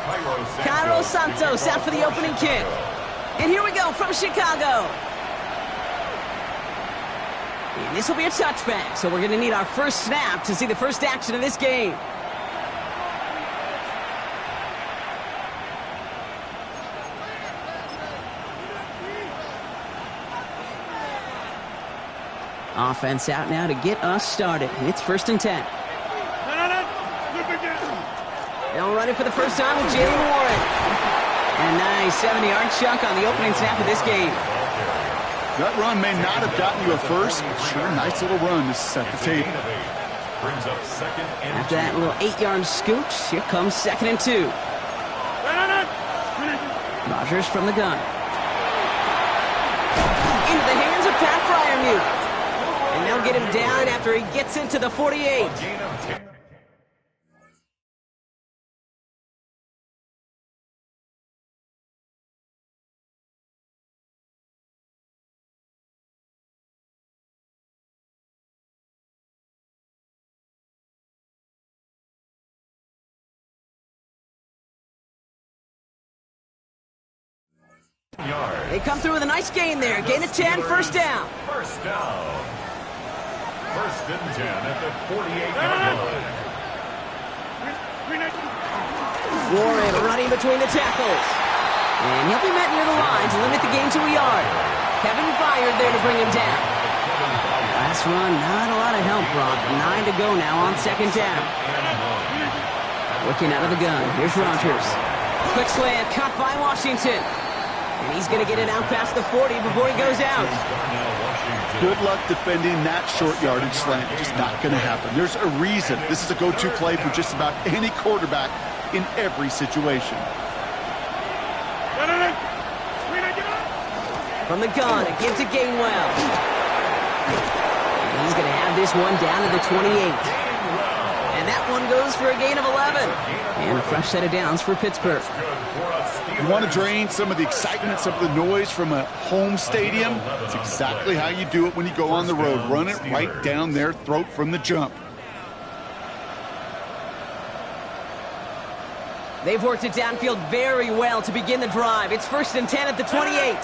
Cairo Santos out for the opening kick. And here we go from Chicago. And this will be a touchback, so we're going to need our first snap to see the first action of this game. Offense out now to get us started. It's 1st and 10. They'll run it for the first time with Jalen Warren. And a nice 70-yard chunk on the opening snap of this game. That run may not have gotten you a first, but sure, nice little run to set the table. After that little 8-yard scooch, here comes 2nd and 2. Rodgers from the gun. Into the hands of Pat Fryermuth. And they'll get him down after he gets into the 48. They come through with a nice gain there. Gain of 10, first down. First down. 1st and 10 at the 48-yard line. Warren running between the tackles. And he'll be met near the line to limit the gain to a yard. Kevin Byard there to bring him down. Last run, not a lot of help, Brock. 9 to go now on 2nd down. Working out of the gun. Here's Rodgers. Quick slant caught by Washington. And he's going to get it out past the 40 before he goes out. Good luck defending that short yardage slant. Just not going to happen. There's a reason this is a go-to play for just about any quarterback in every situation. From the gun, it gives to Gainwell. And he's going to have this one down to the 28. And that one goes for a gain of 11. And a fresh set of downs for Pittsburgh. You want to drain some of the excitement, some of the noise from a home stadium? That's exactly how you do it when you go on the road. Run it right down their throat from the jump. They've worked it downfield very well to begin the drive. It's 1st and 10 at the 28.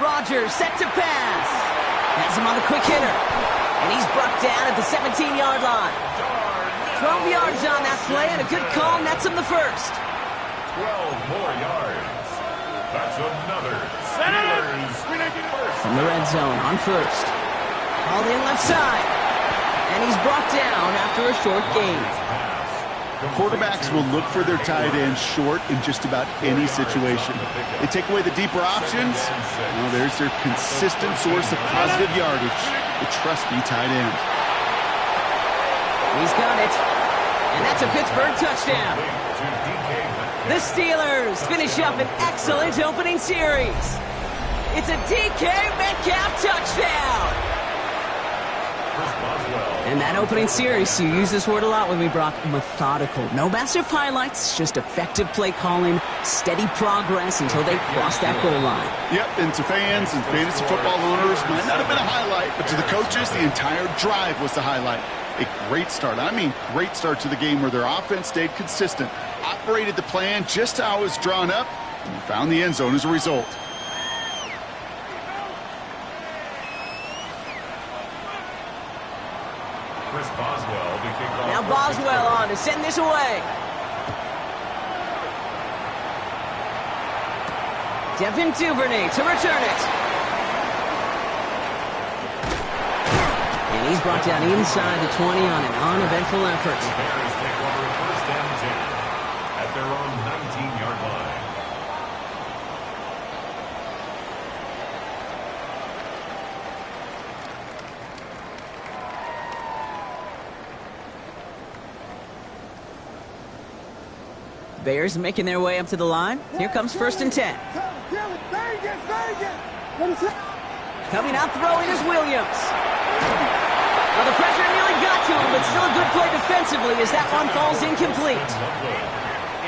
Rodgers set to pass. Has him on the quick hitter. And he's brought down at the 17-yard line. 12 yards on that play, and a good call nets him the first. 12 more yards. That's another Steelers first. From the red zone on 1st. Hauled in left side. And he's brought down after a short gain. Quarterbacks will look for their tight end short in just about any situation. They take away the deeper options. Well, there's their consistent source of positive yardage, the trusty tight end. He's got it. And that's a Pittsburgh touchdown. The Steelers finish up an excellent opening series. It's a DK Metcalf touchdown. And that opening series, you use this word a lot with me, Brock, methodical. No massive highlights, just effective play calling, steady progress until they cross that goal line. Yep, and to fans and fantasy football owners, might not have been a highlight, but to the coaches, the entire drive was the highlight. A great start. I mean, great start to the game where their offense stayed consistent, operated the plan just how it was drawn up, and found the end zone as a result. Now Boswell on to send this away. Devin Duvernay to return it. And he's brought down inside the 20 on an uneventful effort. The Bears take over 1st and 10 at their own 19-yard line. Bears making their way up to the line. Here comes 1st and 10. Coming out throwing is Williams. Well, the pressure nearly got to him, but still a good play defensively as that one falls incomplete.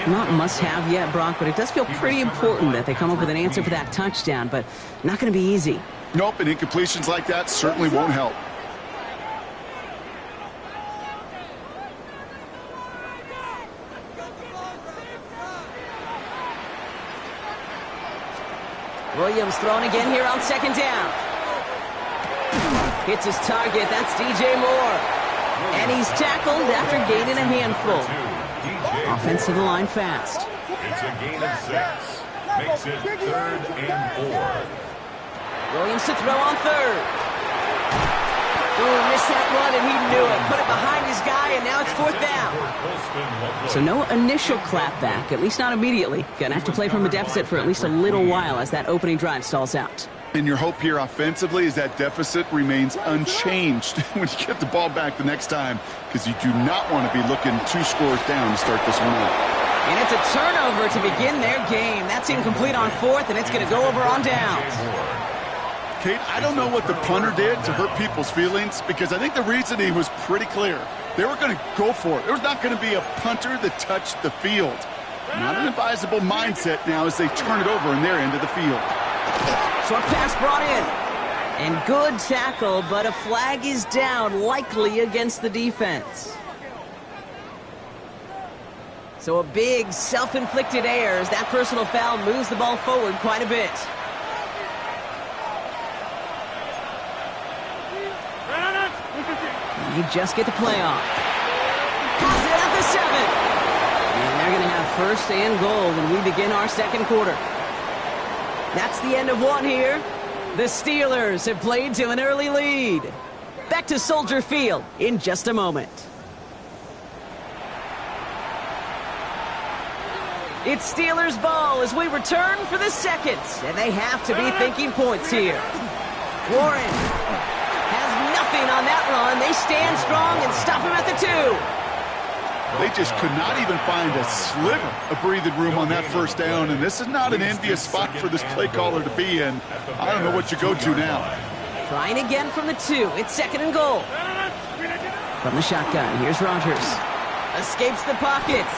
Not must-have yet, Brock, but it does feel pretty important that they come up with an answer for that touchdown, but not going to be easy. Nope, and incompletions like that certainly won't help. Williams throwing again here on second down. Hits his target. That's DJ Moore. And he's tackled after gaining a handful. Offensive line fast. It's a gain of 6. Makes it 3rd and 4. Williams to throw on third. Ooh, missed that run, and he knew it. Put it behind his guy, and now it's 4th down. So no initial clapback, at least not immediately. Gonna have to play from a deficit for at least a little while as that opening drive stalls out. And your hope here offensively is that deficit remains unchanged when you get the ball back the next time, because you do not want to be looking 2 scores down to start this one out. And it's a turnover to begin their game. That's incomplete on 4th, and it's going to go over on downs. Kate, I don't know what the punter did to hurt people's feelings, because I think the reasoning was pretty clear. They were going to go for it. There was not going to be a punter that touched the field. Not an advisable mindset now as they turn it over in their end of the field. Short pass brought in. And good tackle, but a flag is down, likely against the defense. So a big self-inflicted error as that personal foul moves the ball forward quite a bit. And you just get the play off. Has it at the 7. And they're going to have 1st and goal when we begin our second quarter. That's the end of one here. The Steelers have played to an early lead. Back to Soldier Field in just a moment. It's Steelers ball as we return for the second. And they have to be thinking points here. Warren has nothing on that run. They stand strong and stop him at the 2. They just could not even find a sliver of breathing room on that 1st down, and this is not an envious spot for this play caller to be in. I don't know what you go to now. Trying again from the 2. It's 2nd and goal. From the shotgun, here's Rodgers. Escapes the pocket.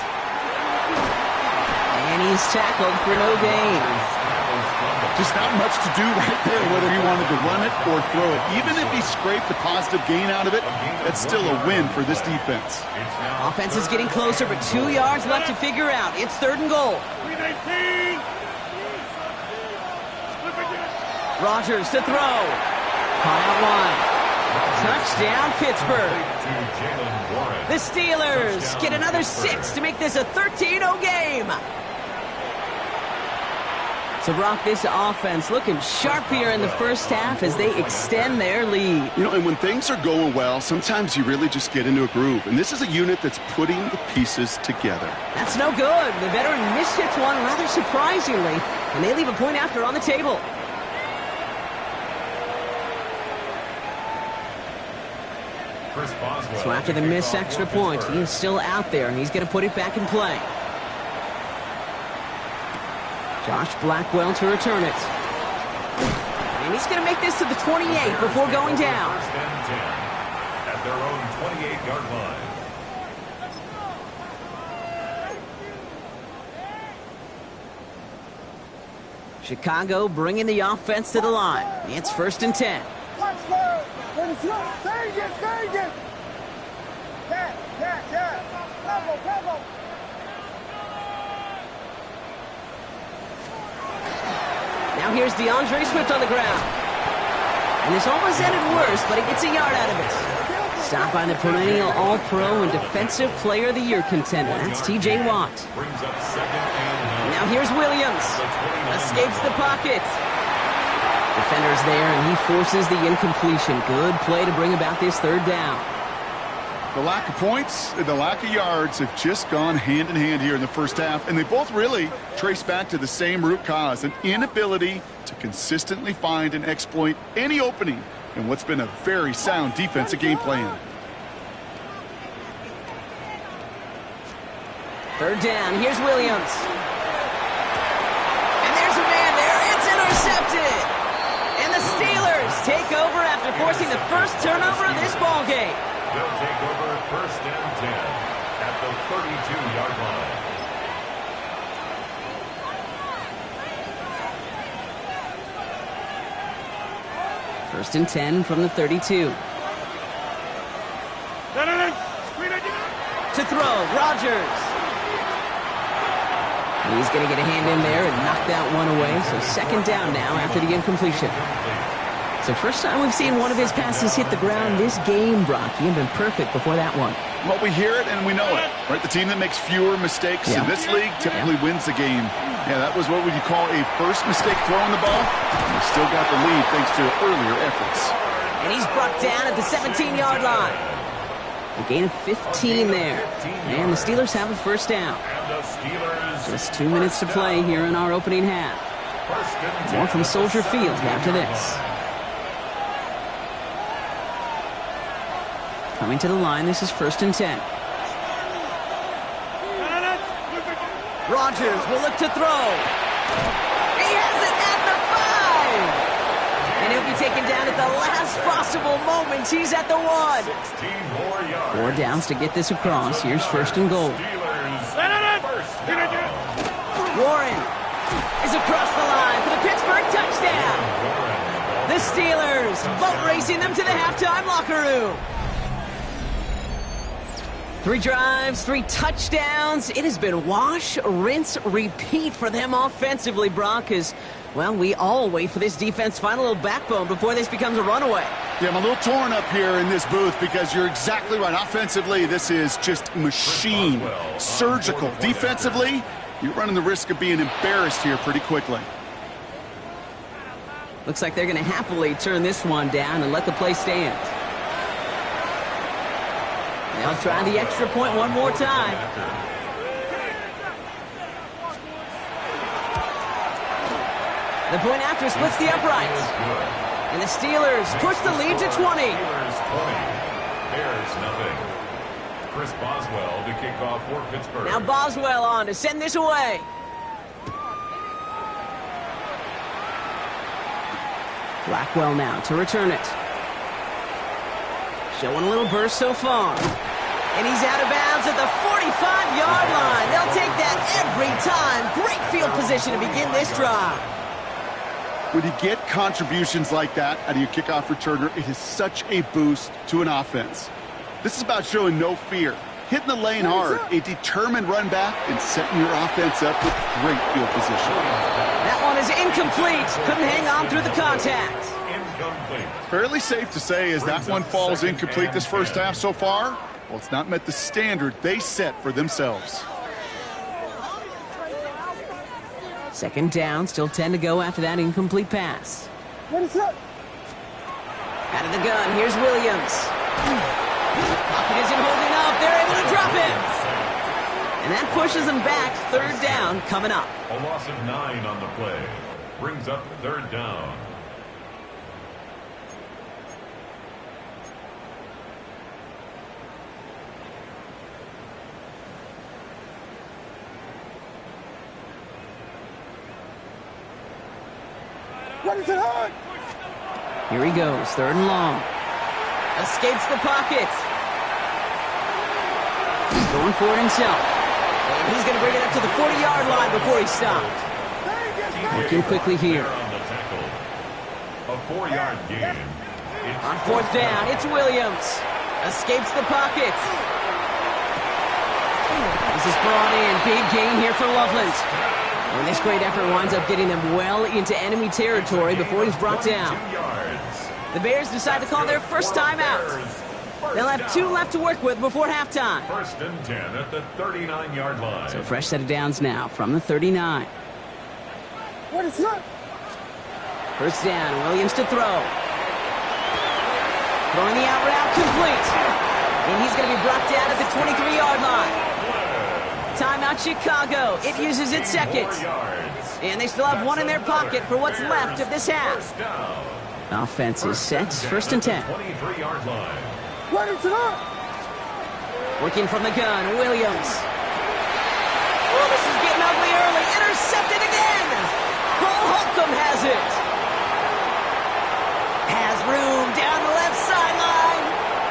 And he's tackled for no gain. Just not much to do right there, whether he wanted to run it or throw it. Even if he scraped a positive gain out of it, that's still a win for this defense. Offense is getting closer, but 2 yards left to figure out. It's 3rd and goal. Rodgers to throw. Caught out wide. Touchdown, Pittsburgh. The Steelers get another 6 to make this a 13-0 game. So, Brock, this offense looking sharp here in the first half as they extend their lead. You know, and when things are going well, sometimes you really just get into a groove. And this is a unit that's putting the pieces together. That's no good. The veteran mishits one rather surprisingly, and they leave a point after on the table. So after the missed extra point, he is still out there, and he's going to put it back in play. Josh Blackwell to return it. And he's going to make this to the 28 before going down. First and 10 at their own 28-yard line. Chicago bringing the offense to the line. It's 1st and 10. Now here's DeAndre Swift on the ground. And this almost ended worse, but he gets a yard out of it. Stopped by the perennial All-Pro and Defensive Player of the Year contender. That's T.J. Watt. Now here's Williams. Escapes the pocket. Defender's there, and he forces the incompletion. Good play to bring about this 3rd down. The lack of points and the lack of yards have just gone hand in hand here in the first half, and they both really trace back to the same root cause, an inability to consistently find and exploit any opening in what's been a very sound defensive game plan. 3rd down, here's Williams. And there's a man there, it's intercepted! And the Steelers take over after forcing the first turnover of this ball game. They'll take over 1st and 10 at the 32-yard line. First and 10 from the 32. To throw, Rodgers. He's going to get a hand in there and knock that one away. So second down now after the incompletion. So first time we've seen one of his passes hit the ground this game, Brock. He had been perfect before that one. Well, we hear it and we know it, right? The team that makes fewer mistakes in this league typically wins the game. Yeah, that was what would you call a first mistake throwing the ball. And he still got the lead thanks to earlier efforts. And he's brought down at the 17-yard line. A gain of 15 there. And the Steelers have a first down. Just 2 minutes to play here in our opening half. More from Soldier Field after this. Coming to the line, this is 1st and 10. Rodgers will look to throw. He has it at the 5. And he'll be taken down at the last possible moment. He's at the 1. 4 downs to get this across. Here's 1st and goal. Warren is across the line for the Pittsburgh touchdown. The Steelers boat racing them to the halftime locker room. 3 drives, 3 touchdowns. It has been wash, rinse, repeat for them offensively, Brock, as, well, we all wait for this defense to find a little backbone before this becomes a runaway. Yeah, I'm a little torn up here in this booth because you're exactly right. Offensively, this is just machine, surgical. Defensively, you're running the risk of being embarrassed here pretty quickly. Looks like they're going to happily turn this one down and let the play stand. They'll try the extra point one more time. The point after splits the uprights. And the Steelers push the lead to 20. There's nothing. Chris Boswell to kick off for Pittsburgh. Now Boswell on to send this away. Blackwell now to return it. Showing a little burst so far. And he's out of bounds at the 45-yard line. They'll take that every time. Great field position to begin this drive. When you get contributions like that out of your kickoff returner, it is such a boost to an offense. This is about showing no fear, hitting the lane hard, a determined run back, and setting your offense up with great field position. That one is incomplete. Couldn't hang on through the contact. Fairly safe to say as that one falls incomplete this first half so far. Well, it's not met the standard they set for themselves. Second down, still 10 to go after that incomplete pass. What is up? Out of the gun, here's Williams. Pocket isn't holding up, they're able to drop it. And that pushes them back, 3rd down coming up. A loss of 9 on the play. Brings up 3rd down. What is it on? Here he goes, 3rd and long. Escapes the pocket. He's going for it himself. And he's going to bring it up to the 40-yard line before he stopped. Working quickly here. A 4-yard gain. On 4th down, it's Williams. Escapes the pocket. This is brought in. Big gain here for Loveland. And this great effort winds up getting them well into enemy territory before he's brought down. The Bears decide to call their first timeout. They'll have 2 left to work with before halftime. 1st and 10 at the 39-yard line. So fresh set of downs now from the 39. What is up? First down, Williams to throw. Throwing the out route complete. And he's going to be brought down at the 23-yard line. Timeout Chicago. It uses its 2nd. And they still have 1 in their pocket for what's left of this half. Offense is set. 1st and 10. 23-yard line. What is it on? Working from the gun, Williams. Oh, this is getting ugly early. Intercepted again. Cole Holcomb has it. Has room down the left sideline.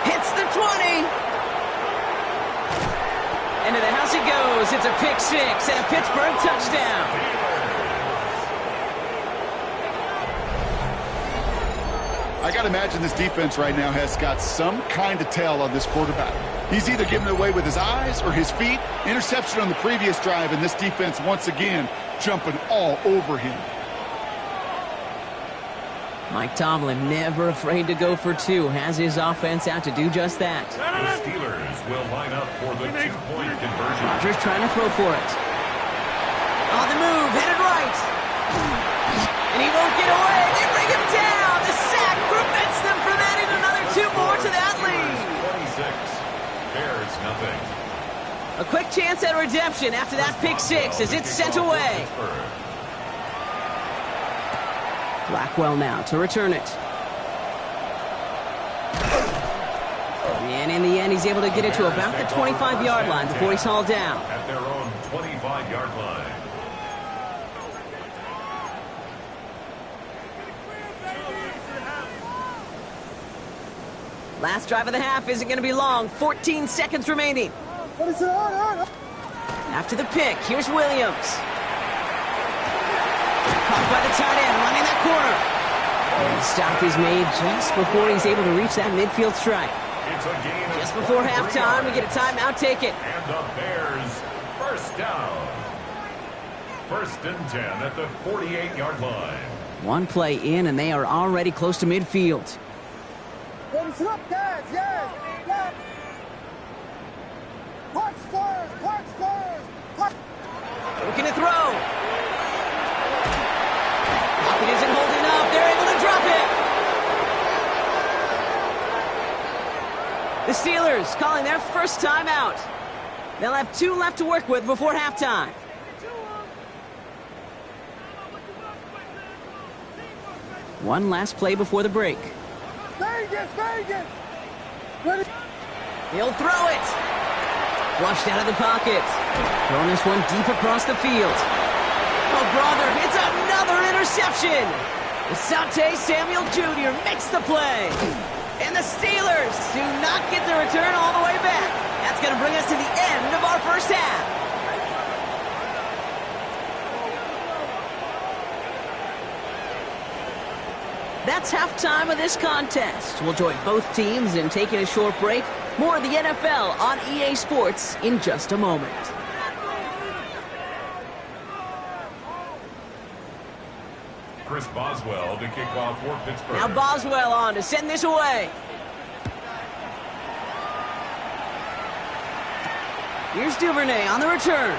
Hits the 20. Into the house it goes. It's a pick 6 and a Pittsburgh touchdown. I I got to imagine this defense right now has got some kind of tell on this quarterback. He's either giving it away with his eyes or his feet. Interception on the previous drive, and this defense once again jumping all over him. Mike Tomlin never afraid to go for two. Has his offense out to do just that. The Steelers will line up for the two-point conversion. Rodgers trying to throw for it. On the move, headed right. And he won't get away. They bring him down. The sack prevents them from adding another two more to that lead. 26. Bears nothing. A quick chance at redemption after that pick six as it's sent away. Blackwell now to return it. And in the end, he's able to get it to about the 25-yard line before he's hauled down. At their own 25-yard line. Last drive of the half isn't going to be long. 14 seconds remaining. What is it on? After the pick, here's Williams. Caught by the tight end, running that corner. And the stop is made just before he's able to reach that midfield strike. It's a gain of Just before halftime, we get a timeout, take it. And the Bears first down. 1st and 10 at the 48-yard line. One play in, and they are already close to midfield. What is it up, guys? Yes. Yes. Punch Spurs. Punch Spurs. Punch. Looking to throw. It isn't holding up. They're able to drop it. The Steelers calling their first timeout. They'll have two left to work with before halftime. One last play before the break. Vegas. Vegas. Ready. He'll throw it. Flushed out of the pocket. Throwing this one deep across the field. Oh, brother, it's another interception. Asante Samuel Jr. makes the play. And the Steelers do not get the return all the way back. That's going to bring us to the end of our first half. That's halftime of this contest. We'll join both teams in taking a short break. More of the NFL on EA Sports in just a moment. Chris Boswell to kick off for Pittsburgh. Now Boswell on to send this away. Here's Duvernay on the return.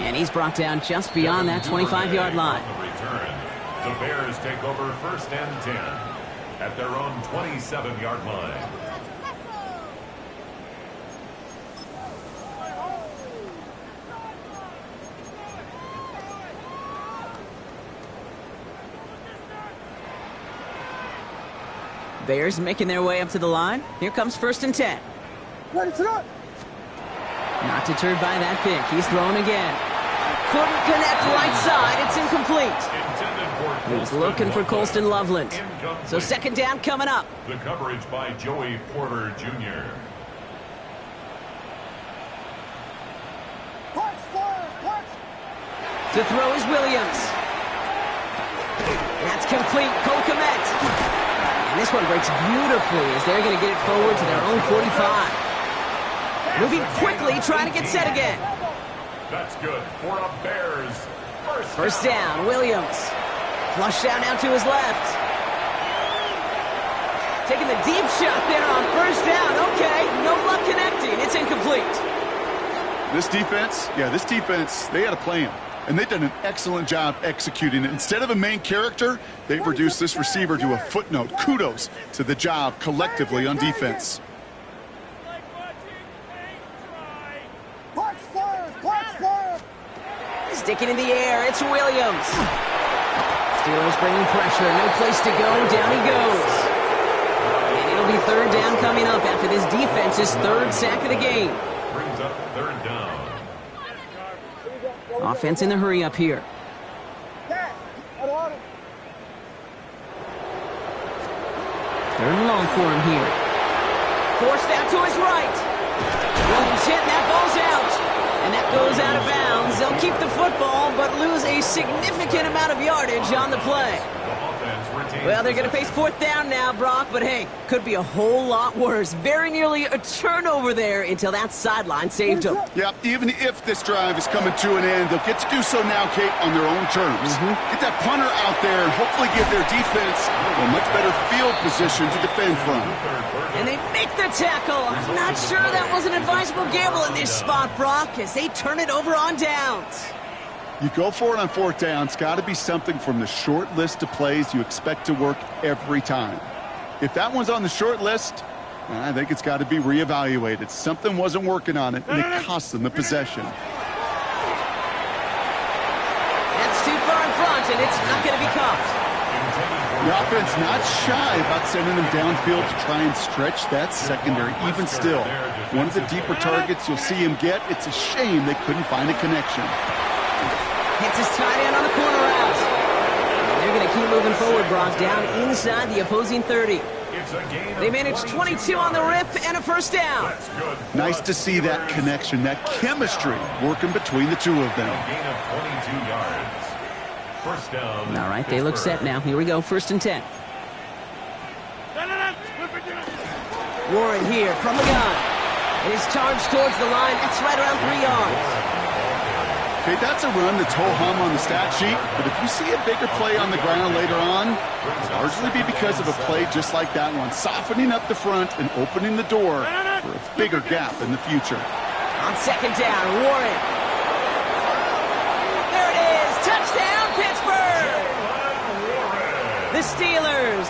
And he's brought down just beyond that 25-yard line. On the return, the Bears take over 1st and 10 at their own 27-yard line. Bears making their way up to the line. Here comes 1st and 10. Ready to run. Not deterred by that pick. He's throwing again. Couldn't connect right side. It's incomplete. He was looking for Colston Loveland. So 2nd down coming up. The coverage by Joey Porter Jr. Punch Spurs. Punch. To throw is Williams. That's complete. Cole Kmet. And this one breaks beautifully as they're going to get it forward to their own 45. Moving quickly, trying to get set again. That's good for a Bears First down, Williams. Flush out now to his left. Taking the deep shot there on 1st down. Okay, no luck connecting. It's incomplete. This defense, they had a plan. And they've done an excellent job executing it. Instead of a main character, they've reduced this receiver to a footnote. Kudos to the job collectively on defense. Punch Spurs. Punch Spurs. Sticking in the air, it's Williams. Steelers bringing pressure, no place to go, down he goes. And it'll be 3rd down coming up after this defense's 3rd sack of the game. brings up 3rd down. Offense in the hurry up here. 3rd and long for him here. Forced out to his right. Williams hit, and that ball's out. And that goes out of bounds. They'll keep the football, but lose a significant amount of yardage on the play. The offense Well, they're going to face fourth down now, Brock, but hey, could be a whole lot worse. Very nearly a turnover there until that sideline saved them. Yep, even if this drive is coming to an end, they'll get to do so now, Kate, on their own terms. Get that punter out there and hopefully give their defense a much better field position to defend from. And they make the tackle. I'm not sure that was an advisable gamble in this spot, Brock, as they turn it over on downs. You go for it on fourth down. It's got to be something from the short list of plays you expect to work every time. If that one's on the short list, I think it's got to be reevaluated. Something wasn't working on it, and it cost them the possession. That's too far in front, and it's not going to be caught. The offense not shy about sending them downfield to try and stretch that secondary. Even still, one of the deeper targets you'll see him get, it's a shame they couldn't find a connection. Hits his tight end on the corner route. And they're going to keep moving forward, Brock, down inside the opposing 30. They managed 22 on the rip and a first down. Nice to see that connection, that chemistry working between the two of them. First down. All right, they look set now. Here we go, 1st and 10. Warren here from the gun. And he's charged towards the line. That's right around 3 yards. Okay, that's a run that's ho-hum on the stat sheet, but if you see a bigger play on the ground later on, it'll largely be because of a play just like that one, softening up the front and opening the door for a bigger gap in the future. On 2nd down, Warren. There it is, touchdown Pittsburgh! The Steelers